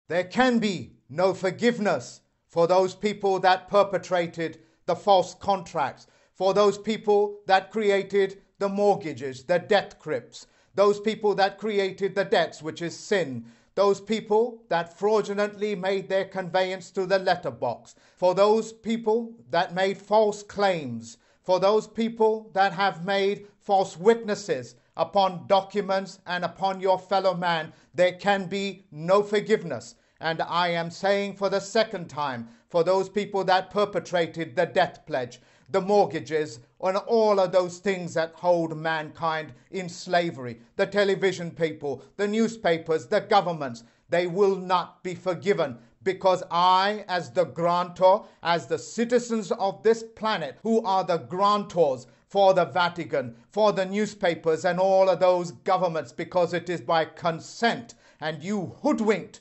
There can be no forgiveness for those people that perpetrated the false contracts, for those people that created the mortgages, the debt crypts, those people that created the debts, which is sin, those people that fraudulently made their conveyance to the letterbox, for those people that made false claims, for those people that have made false witnesses upon documents and upon your fellow man, there can be no forgiveness. And I am saying for the second time, for those people that perpetrated the death pledge, the mortgages, and all of those things that hold mankind in slavery, the television people, the newspapers, the governments, they will not be forgiven, because I, as the grantor, as the citizens of this planet, who are the grantors for the Vatican, for the newspapers and all of those governments, because it is by consent, and you hoodwinked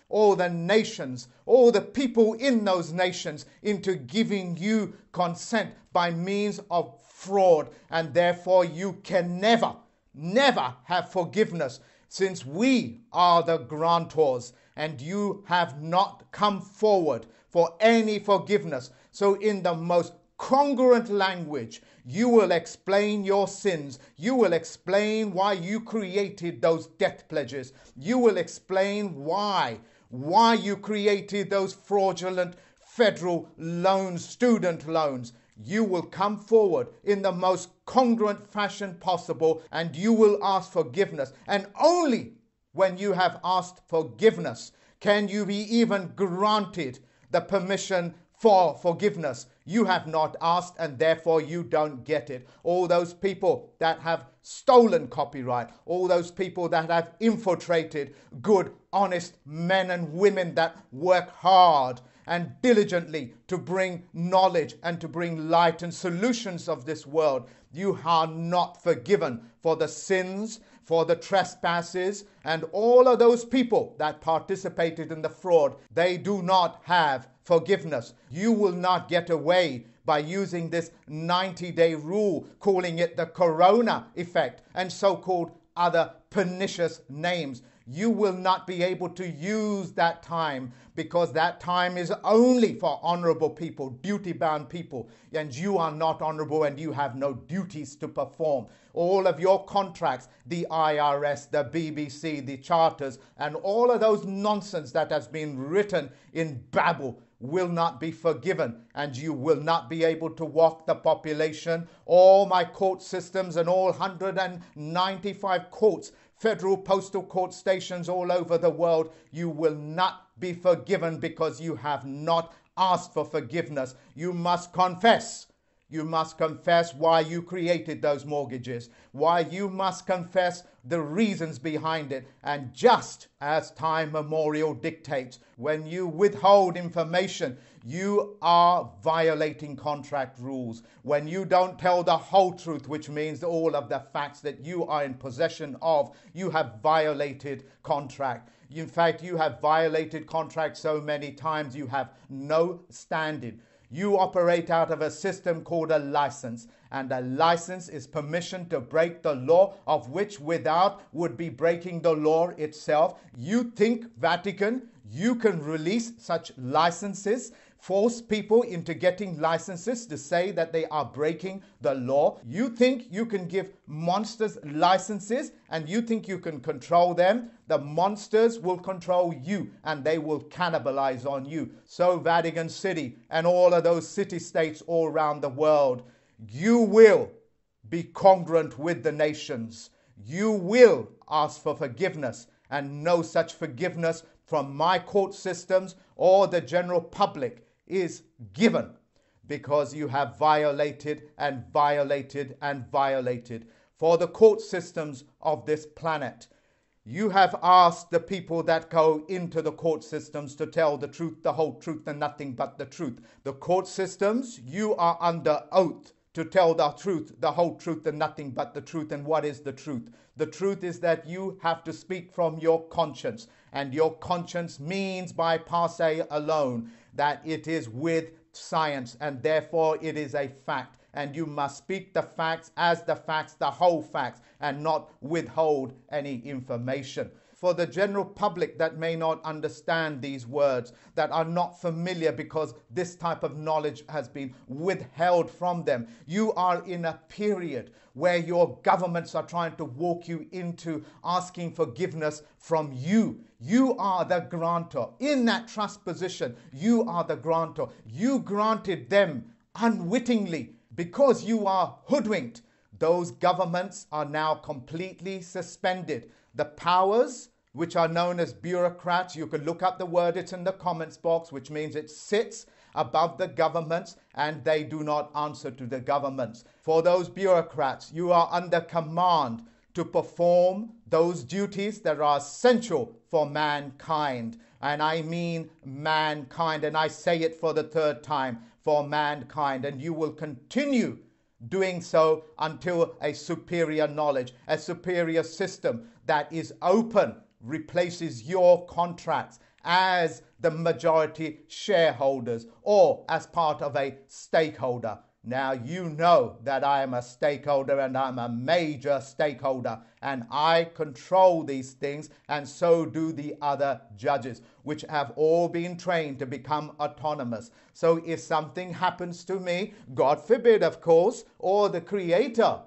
all the nations, all the people in those nations into giving you consent by means of fraud, and therefore you can never have forgiveness, since we are the grantors and you have not come forward for any forgiveness. So in the most congruent language, you will explain your sins. You will explain why you created those death pledges. You will explain why you created those fraudulent federal loans, student loans. You will come forward in the most congruent fashion possible, and you will ask forgiveness. And only when you have asked forgiveness can you be even granted the permission for forgiveness. You have not asked, and therefore you don't get it. All those people that have stolen copyright, all those people that have infiltrated good, honest men and women that work hard and diligently to bring knowledge and to bring light and solutions of this world, you are not forgiven for the sins, for the trespasses, and all of those people that participated in the fraud. They do not have forgiveness. You will not get away by using this 90-day rule, calling it the corona effect and so-called other pernicious names. You will not be able to use that time, because that time is only for honorable people, duty-bound people, and you are not honorable and you have no duties to perform. All of your contracts, the IRS, the BBC, the charters, and all of those nonsense that has been written in Babel will not be forgiven, and you will not be able to walk the population. All my court systems and all 195 courts, federal postal court stations all over the world, you will not be forgiven because you have not asked for forgiveness. You must confess. You must confess why you created those mortgages, why you must confess the reasons behind it. And just as time memorial dictates, when you withhold information, you are violating contract rules. When you don't tell the whole truth, which means all of the facts that you are in possession of, you have violated contract. In fact, you have violated contract so many times you have no standing. You operate out of a system called a license, and a license is permission to break the law, of which without would be breaking the law itself. You think, Vatican, you can release such licenses, force people into getting licenses to say that they are breaking the law? You think you can give monsters licenses and you think you can control them? The monsters will control you and they will cannibalize on you. So Vatican City and all of those city-states all around the world, you will be congruent with the nations. You will ask for forgiveness, and no such forgiveness from my court systems or the general public is given, because you have violated and violated and violated. For the court systems of this planet, you have asked the people that go into the court systems to tell the truth, the whole truth, and nothing but the truth. The court systems, you are under oath to tell the truth, the whole truth, and nothing but the truth. And what is the truth? The truth is that you have to speak from your conscience, and your conscience means by passe alone that it is with science, and therefore it is a fact. And you must speak the facts as the facts, the whole facts, and not withhold any information. for the general public that may not understand these words, that are not familiar because this type of knowledge has been withheld from them. You are in a period where your governments are trying to walk you into asking forgiveness from you. You are the grantor. In that trust position, you are the grantor. You granted them unwittingly because you are hoodwinked. Those governments are now completely suspended. The powers, which are known as bureaucrats, you can look up the word, it's in the comments box, which means it sits above the governments and they do not answer to the governments. For those bureaucrats, you are under command to perform those duties that are essential for mankind. And I mean mankind, and I say it for the third time, for mankind. And you will continue doing so until a superior knowledge, a superior system that is open replaces your contracts as the majority shareholders or as part of a stakeholder. Now you know that I am a stakeholder and I'm a major stakeholder and I control these things, and so do the other judges, which have all been trained to become autonomous. So if something happens to me, God forbid of course, or the Creator,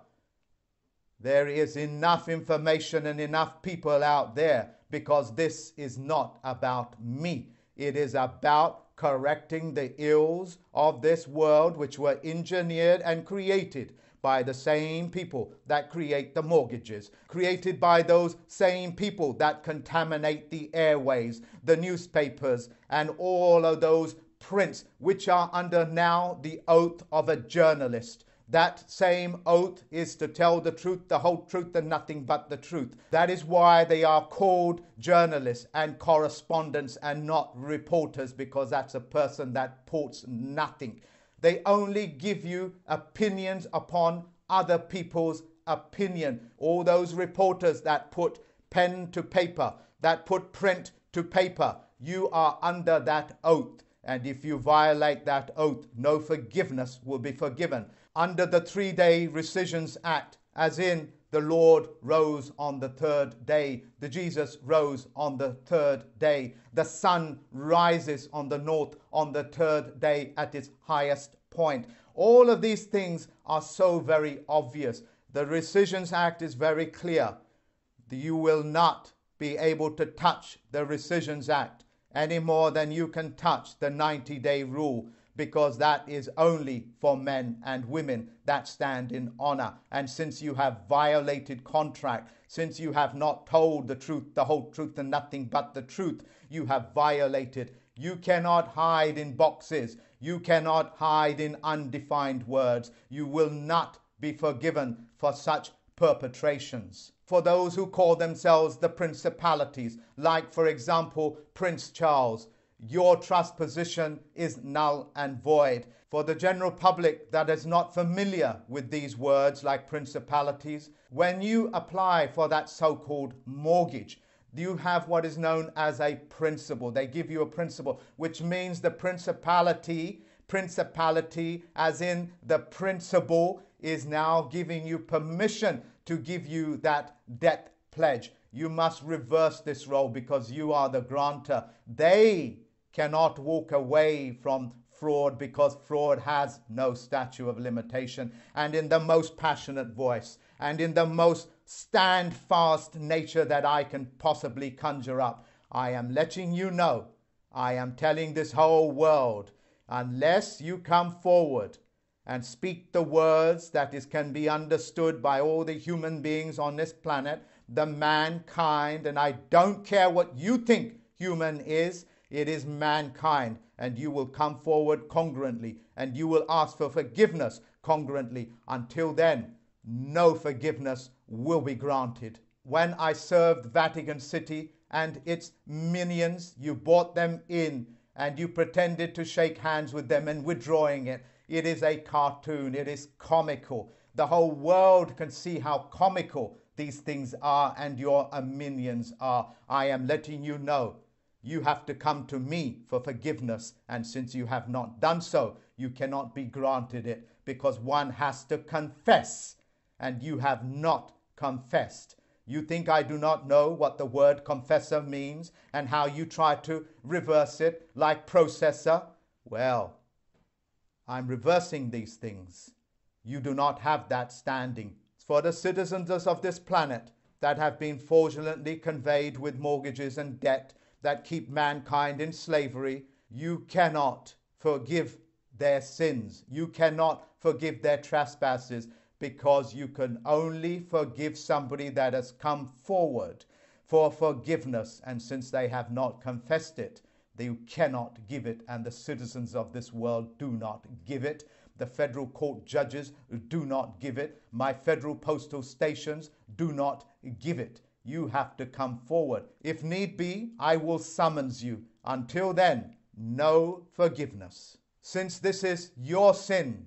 there is enough information and enough people out there, because this is not about me. It is about correcting the ills of this world, which were engineered and created by the same people that create the mortgages, created by those same people that contaminate the airways, the newspapers, and all of those prints which are under now the oath of a journalist. That same oath is to tell the truth, the whole truth, and nothing but the truth. That is why they are called journalists and correspondents and not reporters, because that's a person that ports nothing. They only give you opinions upon other people's opinion. All those reporters that put pen to paper, that put print to paper, you are under that oath. And if you violate that oath, no forgiveness will be forgiven. Under the 3-day Rescissions Act, as in the Lord rose on the third day, the Jesus rose on the third day, the sun rises on the north on the third day at its highest point. All of these things are so very obvious. The Rescissions Act is very clear. You will not be able to touch the Rescissions Act any more than you can touch the 90-day rule, because that is only for men and women that stand in honor. And since you have violated contract, since you have not told the truth, the whole truth, and nothing but the truth, you have violated. You cannot hide in boxes. You cannot hide in undefined words. You will not be forgiven for such perpetrations. For those who call themselves the principalities, like for example Prince Charles, your trust position is null and void. For the general public that is not familiar with these words like principalities, when you apply for that so-called mortgage, you have what is known as a principal. They give you a principal, which means the principality as in the principal, is now giving you permission to give you that debt pledge. You must reverse this role because you are the grantor. They cannot walk away from fraud because fraud has no statute of limitation. And in the most passionate voice and in the most stand-fast nature that I can possibly conjure up, I am letting you know, I am telling this whole world, unless you come forward and speak the words that can be understood by all the human beings on this planet, the mankind, and I don't care what you think human is, it is mankind, and you will come forward congruently and you will ask for forgiveness congruently. Until then, no forgiveness will be granted. When I served Vatican City and its minions, you brought them in and you pretended to shake hands with them and withdrawing it. It is a cartoon. It is comical. The whole world can see how comical these things are and your minions are. I am letting you know. You have to come to me for forgiveness, and since you have not done so, you cannot be granted it, because one has to confess, and you have not confessed. You think I do not know what the word confessor means and how you try to reverse it like processor? Well, I'm reversing these things. You do not have that standing. For the citizens of this planet that have been fraudulently conveyed with mortgages and debt that keep mankind in slavery, you cannot forgive their sins. You cannot forgive their trespasses, because you can only forgive somebody that has come forward for forgiveness. And since they have not confessed it, they cannot give it, and the citizens of this world do not give it. The federal court judges do not give it. My federal postal stations do not give it. You have to come forward. If need be, I will summons you. Until then, no forgiveness. Since this is your sin,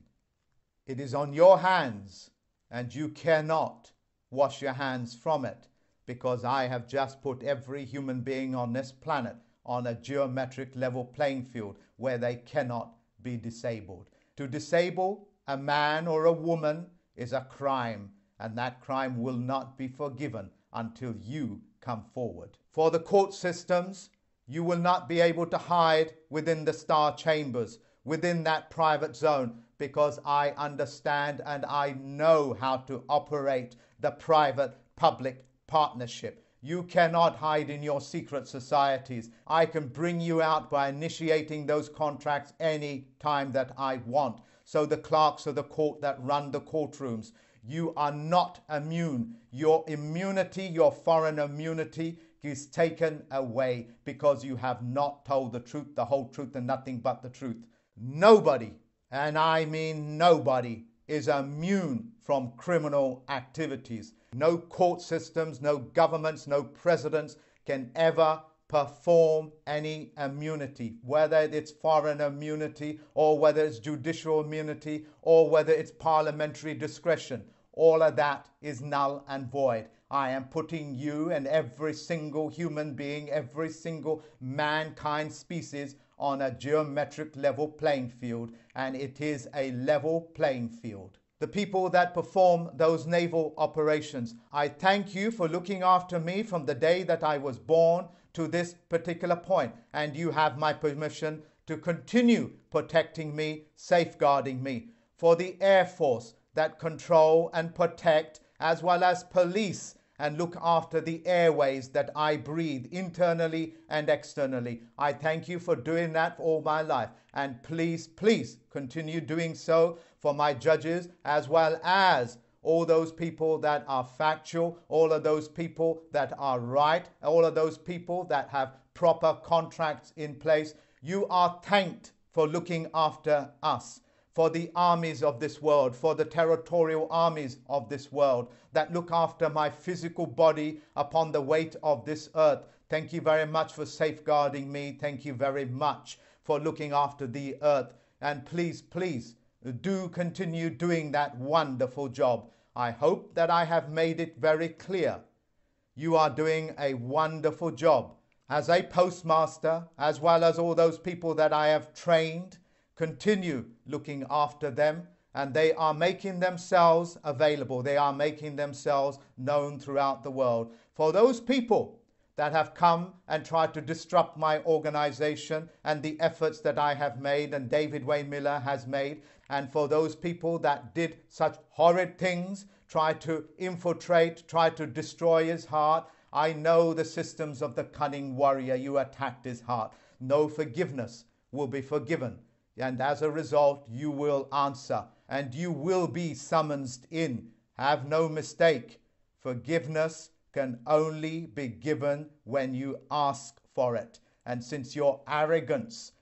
it is on your hands, and you cannot wash your hands from it, because I have just put every human being on this planet on a geometric level playing field where they cannot be disabled. To disable a man or a woman is a crime, and that crime will not be forgiven until you come forward. For the court systems, you will not be able to hide within the star chambers, within that private zone, because I understand and I know how to operate the private-public partnership. You cannot hide in your secret societies. I can bring you out by initiating those contracts any time that I want. So the clerks of the court that run the courtrooms, you are not immune. Your immunity, your foreign immunity, is taken away because you have not told the truth, the whole truth, and nothing but the truth. Nobody, and I mean nobody, is immune from criminal activities. No court systems, no governments, no presidents can ever perform any immunity, whether it's foreign immunity or whether it's judicial immunity or whether it's parliamentary discretion. All of that is null and void. I am putting you and every single human being, every single mankind species on a geometric level playing field, and it is a level playing field. The people that perform those naval operations, I thank you for looking after me from the day that I was born to this particular point, and you have my permission to continue protecting me, safeguarding me. For the Air Force that control and protect, as well as police and look after the airways that I breathe internally and externally, I thank you for doing that for all my life. And please, please continue doing so for my judges, as well as all those people that are factual, all of those people that are right, all of those people that have proper contracts in place. You are thanked for looking after us, for the armies of this world, for the territorial armies of this world that look after my physical body upon the weight of this earth. Thank you very much for safeguarding me. Thank you very much for looking after the earth. And please, please, do continue doing that wonderful job. I hope that I have made it very clear. You are doing a wonderful job as a postmaster, as well as all those people that I have trained. Continue looking after them, and they are making themselves available. They are making themselves known throughout the world. For those people that have come and tried to disrupt my organization and the efforts that I have made and David Wayne Miller has made, and for those people that did such horrid things, try to infiltrate, try to destroy his heart, I know the systems of the cunning warrior. You attacked his heart. No forgiveness will be forgiven. And as a result, you will answer and you will be summoned in. Have no mistake. Forgiveness can only be given when you ask for it. And since your arrogance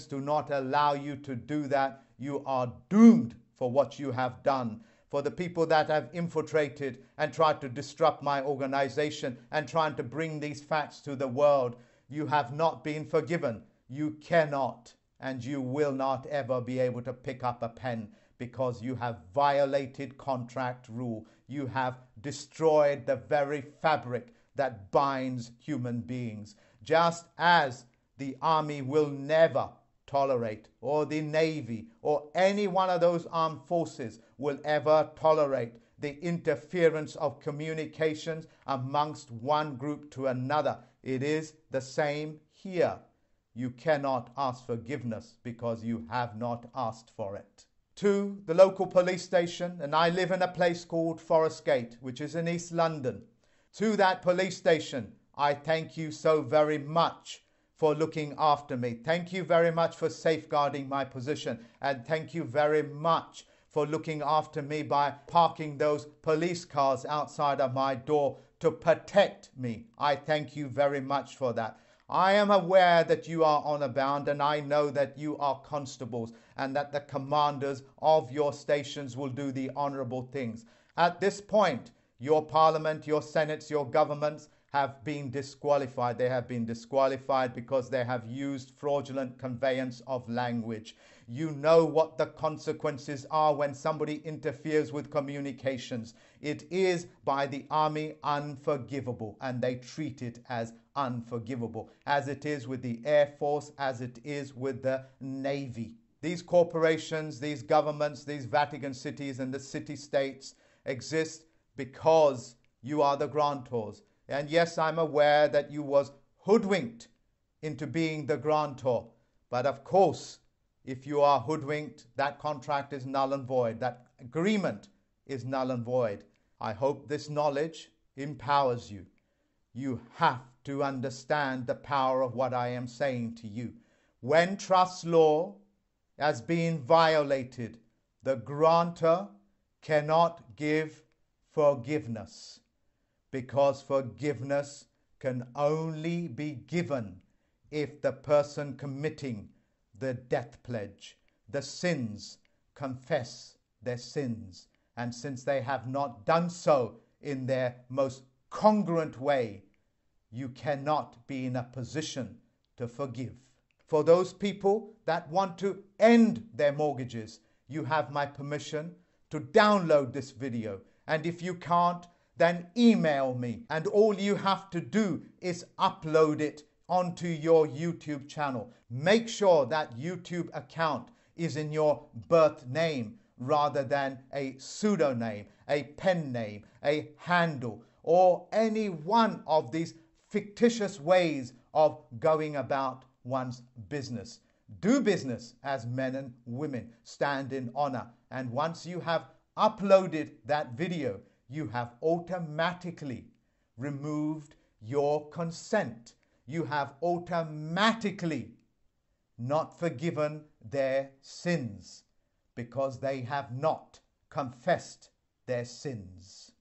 do not allow you to do that, you are doomed for what you have done. For the people that have infiltrated and tried to disrupt my organization and trying to bring these facts to the world, you have not been forgiven. You cannot and you will not ever be able to pick up a pen, because you have violated contract rule. You have destroyed the very fabric that binds human beings. Just as the army will never tolerate, or the Navy, or any one of those armed forces will ever tolerate the interference of communications amongst one group to another. It is the same here. You cannot ask forgiveness because you have not asked for it. To the local police station, and I live in a place called Forest Gate, which is in East London. To that police station, I thank you so very much for looking after me. Thank you very much for safeguarding my position. And thank you very much for looking after me by parking those police cars outside of my door to protect me. I thank you very much for that. I am aware that you are honor bound, and I know that you are constables and that the commanders of your stations will do the honorable things. At this point, your parliament, your senates, your governments have been disqualified. They have been disqualified because they have used fraudulent conveyance of language. You know what the consequences are when somebody interferes with communications. It is by the army unforgivable, and they treat it as unforgivable, as it is with the Air Force, as it is with the Navy. These corporations, these governments, these Vatican cities and the city-states exist because you are the grantors. And yes, I'm aware that you was hoodwinked into being the grantor. But of course, if you are hoodwinked, that contract is null and void. That agreement is null and void. I hope this knowledge empowers you. You have to understand the power of what I am saying to you. When trust law has been violated, the grantor cannot give forgiveness, because forgiveness can only be given if the person committing the death pledge, the sins, confess their sins. And since they have not done so in their most congruent way, you cannot be in a position to forgive. For those people that want to end their mortgages, you have my permission to download this video. And if you can't, then email me. And all you have to do is upload it onto your YouTube channel. Make sure that YouTube account is in your birth name rather than a pseudonym, a pen name, a handle, or any one of these fictitious ways of going about one's business. Do business as men and women. Stand in honor. And once you have uploaded that video, you have automatically removed your consent. You have automatically not forgiven their sins because they have not confessed their sins.